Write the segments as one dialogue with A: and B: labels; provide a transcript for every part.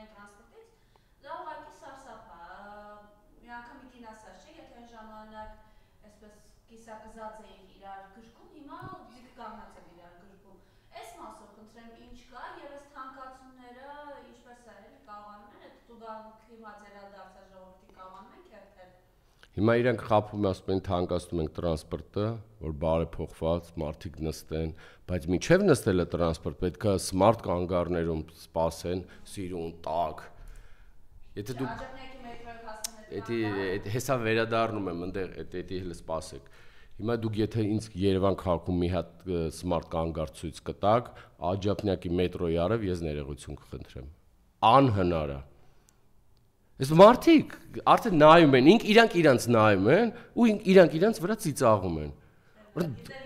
A: միջավայրային տրանսպորտից, դա ուղղակի սարսափ է։ Մի անգամ իտին ասած չէ, եթե այն ժամանակ այսպես կիսակզած էինք իրար գրկում, հիմա դիք կանգնած եմ իրար գրկում։ Այս մասով խնդրեմ ինչ կա եւ այս թանկացումները ինչպես է էլի կարողանում են այդ տուգանք հիմա ձերադարձած ժողովրդի կարողանում են քերթել։
B: Հիմա իրանք խափում ասում են թանկացնում ենք տրանսպորտը, որ բարեփոխված, մարդիկ նստեն, բայց միջև նստելը տրանսպորտ պետք է սմարթ կանգառներում սպասեն, սիրուն, տաք։ Եթե դուք հեսա վերադառնում եմ այնտեղ, դա հենց սպասեք։ Հիմա դուք եթե ինձ Երևան քաղաքում մի հատ սմարթ կանգառ ցույց կտաք, Աջափնյակի մետրոյի արև ես ներողություն կխնդրեմ։ Անհնար է։ Այս մարդիկ արդեն նայում են, իրանք իրանց նայում են ու իրանք իրանց վրա ծիծաղում են։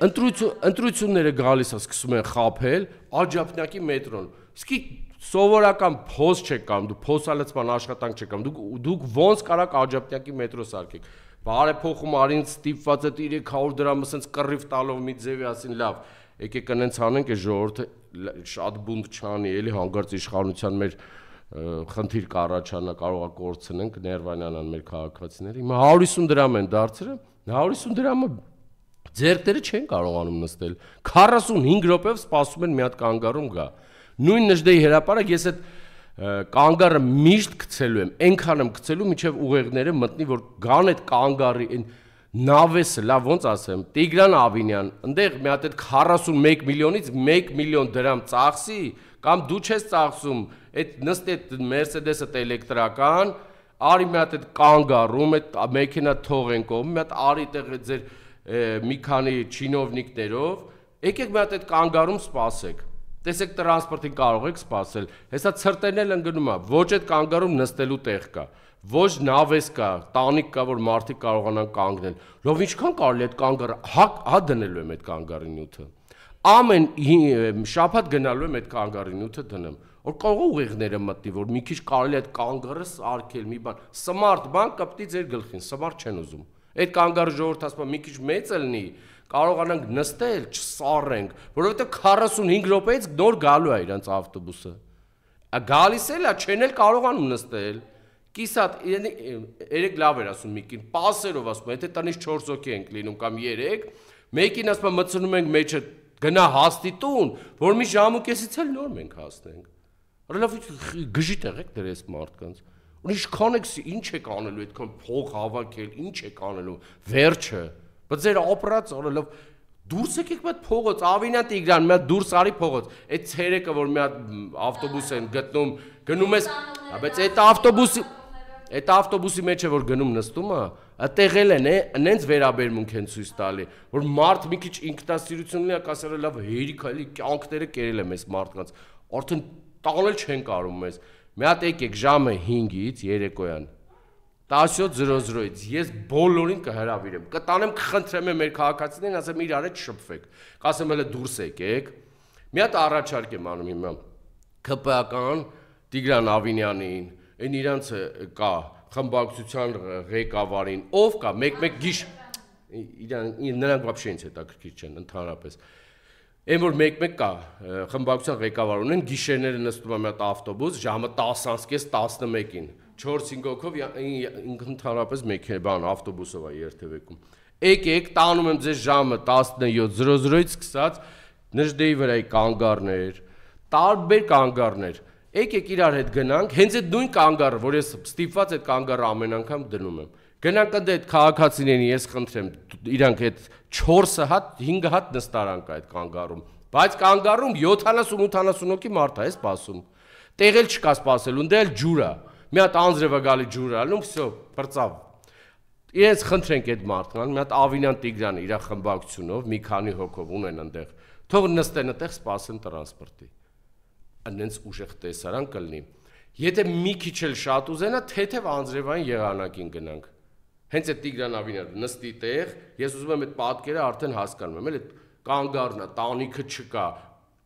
B: Ընտրությունները գալիս է սկսում են խաբել Աջափնյակի մետրոն։ Իսկ սովորական փոս չեք կամ դու փոսալցման աշխատանք չեք կամ դուք ոնց կարաք Աջափնյակի մետրո սարքեք։ Բարեփոխում արին ստիպված է 300 դրամ ասենց կռիվ տալով մի ձևի ասին լավ, եկեք անենց անենք է ժողովուրդը շատ բունտ չանի, էլի հանգարց իշխանության մեր խնդիր կառաջանա, կարող է կորցնենք ներվանյանան մեր քաղաքացիները։ Հիմա 150 դրամ են դարձրել, 150 դրամը ձեռքները չեն կարողանում նստել։ 45 րոպեով սպասում են մի հատ կանգառում գա։ Նույն Նժդեի հրապարակ ես այդ կանգառը միշտ գցելու եմ, այնքան եմ գցելու, մինչև ուղեղները մտնի, որ գան այդ կանգառի այն նավեսը, լավ ոնց ասեմ, Տիգրան Ավինյան, այնտեղ մի հատ այդ 41 միլիոնից 1 միլիոն դրամ ծախսի, կամ դու չես ծախսում, այդ նստի այդ Mercedes-ը էլեկտրական, արի մի հատ այդ կանգառում, այդ մեքենա թողեն կողմ, մի հատ արի տեղ ձեր մի քանի չինովնիկներով, եկեք մի հատ այդ կանգառում սպասեք։ Տեսեք տրանսպորտին կարող եք սպասել, հեսա ցրտերն են գնում է, ոչ այդ կանգառում նստելու տեղ կա, ոչ նավես կա, տանիք կա, որ մարդիկ կարողանան կանգնել, լավ ինչքան կարելի այդ կանգառը, հա դնելու եմ այդ կանգառի նյութը, ամեն շաբաթ գնալու եմ այդ կանգառի նյութը դնեմ, որ կարող ուղեղները մտնի, որ մի քիչ կարելի այդ կանգառը սարքել, մի բան, սմարթ բան կպտի ձեր գլխին, սմարթ չեն ուզում, այդ կանգառը ժողովուրդ ասում մի քիչ մեծ լինի, կարողանանք նստել, չսառենք, որովհետև 45 րոպեից նոր գալու է իրանց ավտոբուսը։ Գալիս էլ է, չեն էլ կարողանում նստել։ Կիսատ, երեք լավ էր ասում մեկին, պասերով ասում, եթե տնից 4 հոգի ենք լինում կամ 3, մեկին ասում մտցնում ենք մեջը, գնա հաստի տուն, որ մի ժամ ու կեսից էլ նոր մենք հասնենք։ Լավ գժի տեղեք դեր այս մարդկանց։ Ու ինչքան եք, ինչ եք անելու, այդքան փող հավաքել, ինչ եք անելու, վերջը։ Բայց ձեր ապրած լավ դուրս եկեք մի հատ փողոց, Ավինյան Տիգրան, մի հատ դուրս արի փողոց, այդ ցերեկը որ մի հատ ավտոբուս են գտնում, գնում ես, բայց այդ ավտոբուսի մեջ է որ գնում նստում է, այդտեղ են նենց վերաբերմունք են ցույց տալի, որ մարդ մի քիչ ինքնասիրություն ունի, ասել լավ հերիք էլի կյանքները կերել եմ այս մարդկանց, արդեն տանել չեն կարող մեզ։ Մի հատ եկեք ժամը 5-ից երեկոյան 17:00-ից ես բոլորին կհրավիրեմ, կտանեմ, կխնդրեմ մեր քաղաքացիներին, ասեմ իրար հետ շփվեք, կասեմ հələ դուրս եկեք, մի հատ առաջարկ եմ անում հիմա, ԿՊԱ-կան Տիգրան Ավինյանին, այն իրանց կա խմբակցության ղեկավարին, ով կա, մեկ գիշ, նրանք вообще ինձ հետաքրքիր չեն, ընդհանրապես, այն որ մեկ կա, խմբակցության ղեկավար ունեն, գիշերները նստում է մի հատ ավտոբուս, ժամը 10:11-ին, 4-5 հոգով ընդհանրապես մեքենան ավտոբուսով է երթևեկում։ Եկեք, տանում եմ ձեզ ժամը 17:00-ից սկսած Նժդեի վրայի կանգառներ, տարբեր կանգառներ։ Եկեք իրար հետ գնանք, հենց այդ նույն կանգառը, որ ես ստիպված այդ կանգառը ամեն անգամ դնում եմ։ Գնանք այդ քաղաքացիներին ես խնդրեմ, իրանք այդ 4 հատ, 5 հատ նստարան կա այդ կանգառում, բայց կանգառում 70-80 հոգի մարդ է սպասում։ Տեղ էլ չկա սպասելու, դե էլ ջուր է։ Մի հատ անձրևը գալի ջուր ալնում, վсё, բրծավ։ Իրենց խնդրենք այդ մարդկանց, մի հատ Ավինյան Տիգրանը իր խմբակցությունով մի քանի հոգով ունեն այնտեղ, թող նստեն այդտեղ սպասեն տրանսպորտի։ Այնց ուժեղ տեսարան կլինի։ Եթե մի քիչ էլ շատ ուզենա, թեթև անձրևային եղանակին գնանք։ Հենց այդ Տիգրան Ավինյանը նստի տեղ, ես ուզում եմ այդ պատկերը արդեն հասկանում եմ, էլ այդ կանգառն է, տանիքը չկա,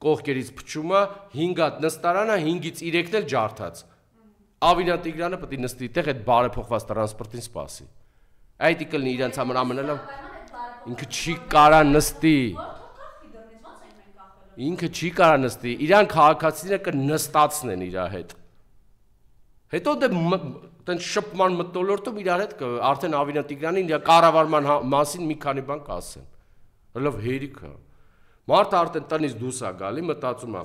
B: կողքերից փչում է, 5 հատ նստարան է, 5-ից 3-ն էլ ջարդած։ Ավինյան Տիգրանը պետք է նստի տեղ այդ բարեփոխված տրանսպորտին սպասի։ Այդ կլինի իրենց համար ամենալավ։ Ինքը չի կարա նստի։ Ինքը չի կարա նստի, իրան քաղաքացիները կնստացնեն իր հետ։ Հետո դե տեն շփման մթնոլորտում իրար հետ արդեն Ավինան Տիգրանին իր կառավարման մասին մի քանի բան կասեն։ Հəլով հերիք է։ Մարդը արդեն տնից դուրս է գալի, մտածում է,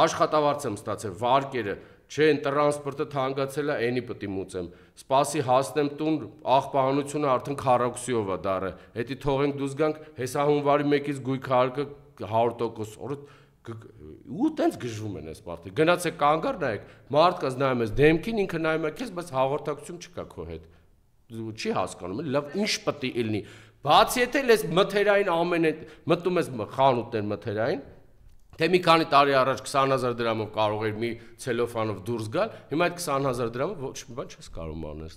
B: աշխատավարձ եմ ստացել, վարկերը, չեն տրանսպորտը թանկացել է, էնի պետք է մուծեմ։ Սպասի հասնեմ տուն, աղբահանությունը արդեն 40%-ով է դառը։ Հետի թողենք դուրս գանք, հեսա հունվարի 1-ից գույքարկը 100%, ու տենց գժվում են այս մարդը։ Գնացեք կանգար նայեք, մարդկաց նայում ես դեմքին, ինքը նայում է քեզ, բայց հաղորդակցություն չկա քո հետ։ Չի հասկանում, լավ, ինչ պետք է լինի։ Բացի եթե ես մթերային ամեն մտնում ես խանութներ մթերային, թե մի քանի տարի առաջ 20000 դրամով կարող էր մի ցելոֆանով դուրս գալ, հիմա այդ 20000 դրամով ոչ մի բան չես կարող անել։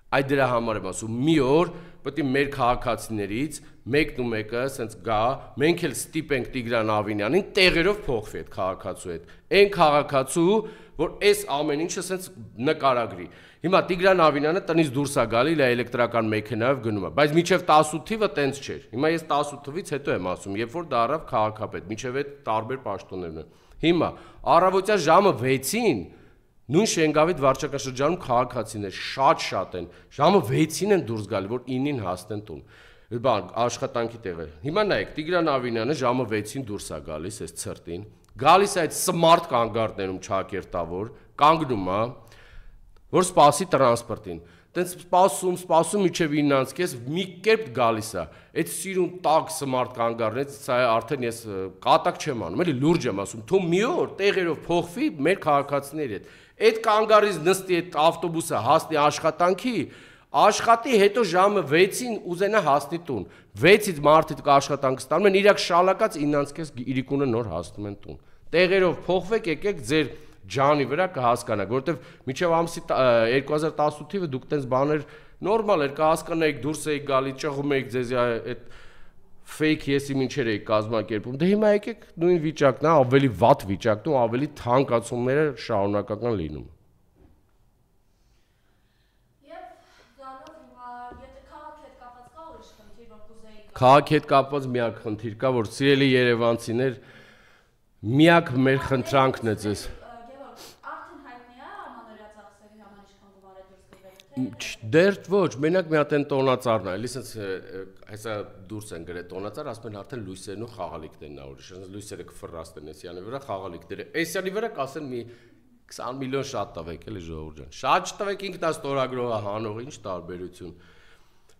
B: Այդ դրա համար եմ ասում, մի օր պետք է մեր քաղաքացիներից մեկն ու մեկը ասենց գա, մենք էլ ստիպենք Տիգրան Ավինյանին տեղերով փոխվի այդ քաղաքացու հետ։ Այն քաղաքացու, որ այս ամեն ինչը ասենց նկարագրի։ Հիմա Տիգրան Ավինյանը տնից դուրս է գալի, իլ էլեկտրական մեքենայով գնում է, բայց մինչև 18 թիվը տենց չէր։ Հիմա ես 18 թվից հետո եմ ասում, երբ որ դարավ քաղաքապետ, մինչև այդ տարբեր պաշտոններն են։ Հիմա առավոտյան ժամը 6-ին նույն Շենգավիթ վարչակարգաշրջանում քաղաքացիներ շատ են, ժամը 6-ին են դուրս գալի, որ 9-ին հասնեն տուն։ Բան աշխատանքի տեղը։ Հիմա նայեք, Տիգրան Ավինյանը ժամը 6-ին դուրս է գալիս, այս ցրտին, գալիս է այդ սմարթ կանգառներում Չակերտավոր, կանգնում է, որ սպասի տրանսպորտին։ Տենց սպասում իջև 9-ից մի կերպ գալիս է։ Այդ սիրուն տակ սմարթ կանգառներից սա արդեն ես կատակ չեմ անում, էլի լուրջ եմ ասում, թող մի օր տեղերով փոխվի մեր քաղաքացիների հետ։ Այդ կանգառից նստի այդ ավտոբուսը հասնի աշխատանքի, աշխատի հետո ժամը 6-ին ուզենա հասնի տուն։ 6-ից մարդիկ աշխատանք ստանում են, իրաք շալակած 9-ից իրիկունը նոր հասնում են տուն։ Տեղերով փոխվեք, եկեք ձեր ջանի վրա կհասկանաք, որովհետև մինչև ամսի 2018 թիվը դուք տենց բաներ նորմալ էր կհասկանայիք, դուրս էիք գալի, ճղում էիք ձեզ այդ fake եսի մինչեր էիք կազմակերպում։ Դե հիմա եկեք նույն վիճակն է, ավելի վատ վիճակն ու ավելի թանկացումները շարունակական լինում։ Քաղաքի հետ կապված միակ խնդիր կա, որ սիրելի երևանցիներ, միակ մեր խնդրանքն է ձեզ։ Դեռ ոչ, մենակ մի հատ են տոնածառն է, էլի սենց հեսա դուրս են գրել տոնածառ, ասում են արդեն լույսերն ու խաղալիքներն ա ուրիշ, լույսերը կֆռաստեն Էսյանի վրա, խաղալիքները։ Էսյանի վրա կասեն մի 20 միլիոն շատ տվեք, էլի ժողովուրդ ջան։ Շատ չտվեք, ինքն է ստորագրողը հանող, ինչ տարբերություն։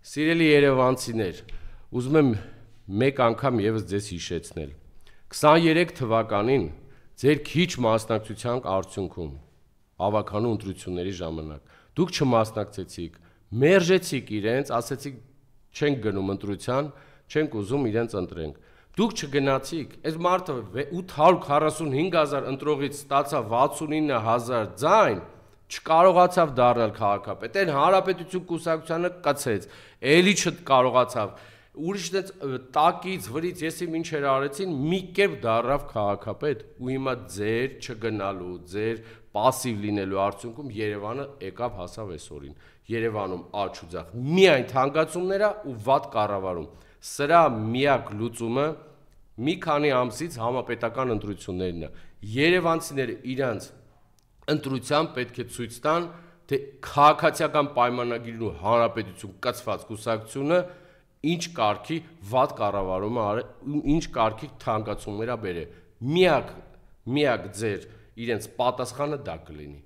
B: Սիրելի երևանցիներ, ուզում եմ մեկ անգամ եւս ձեզ հիշեցնել։ 23 թվականին ձեր քիչ մասնակցության արդյունքում հավաքանու ընտրությունների ժամանակ դուք չմասնակցեցիք, մերժեցիք իրենց, ասեցիք չենք գնում ընտրության, չենք ուզում իրենց ընտրենք։ Դուք չգնացիք, այս մարդը 845,000 ընտրողից ստացավ 69,000 ձայն, չկարողացավ դառնալ քաղաքապետ, այն հանրապետություն կուսակցությանը կցեց, էլի չկարողացավ, ուրիշ դες տակից վրից եսի մինչեր արեցին, մի կերպ դառավ քաղաքապետ ու հիմա ձեր չգնալու, ձեր պասիվ լինելու արդյունքում Երևանը եկավ հասավ այսօրին։ Երևանում աճ ու ձախ միայն թանկացումներ ու վատ կառավարում։ Սրա միակ լուծումը մի քանի ամսից համապետական ընտրություններն է։ Երևանցիները իրանց ընտրության պետք է ցույց տան, թե քաղաքացիական պայմանագիրն ու հանրապետություն կցված կուսակցությունը ինչ կարգի վատ կառավարումը արել, ինչ կարգի թանկացումներ ա բերել։ Միակ ձեր իրենց պատասխանը դա կլինի։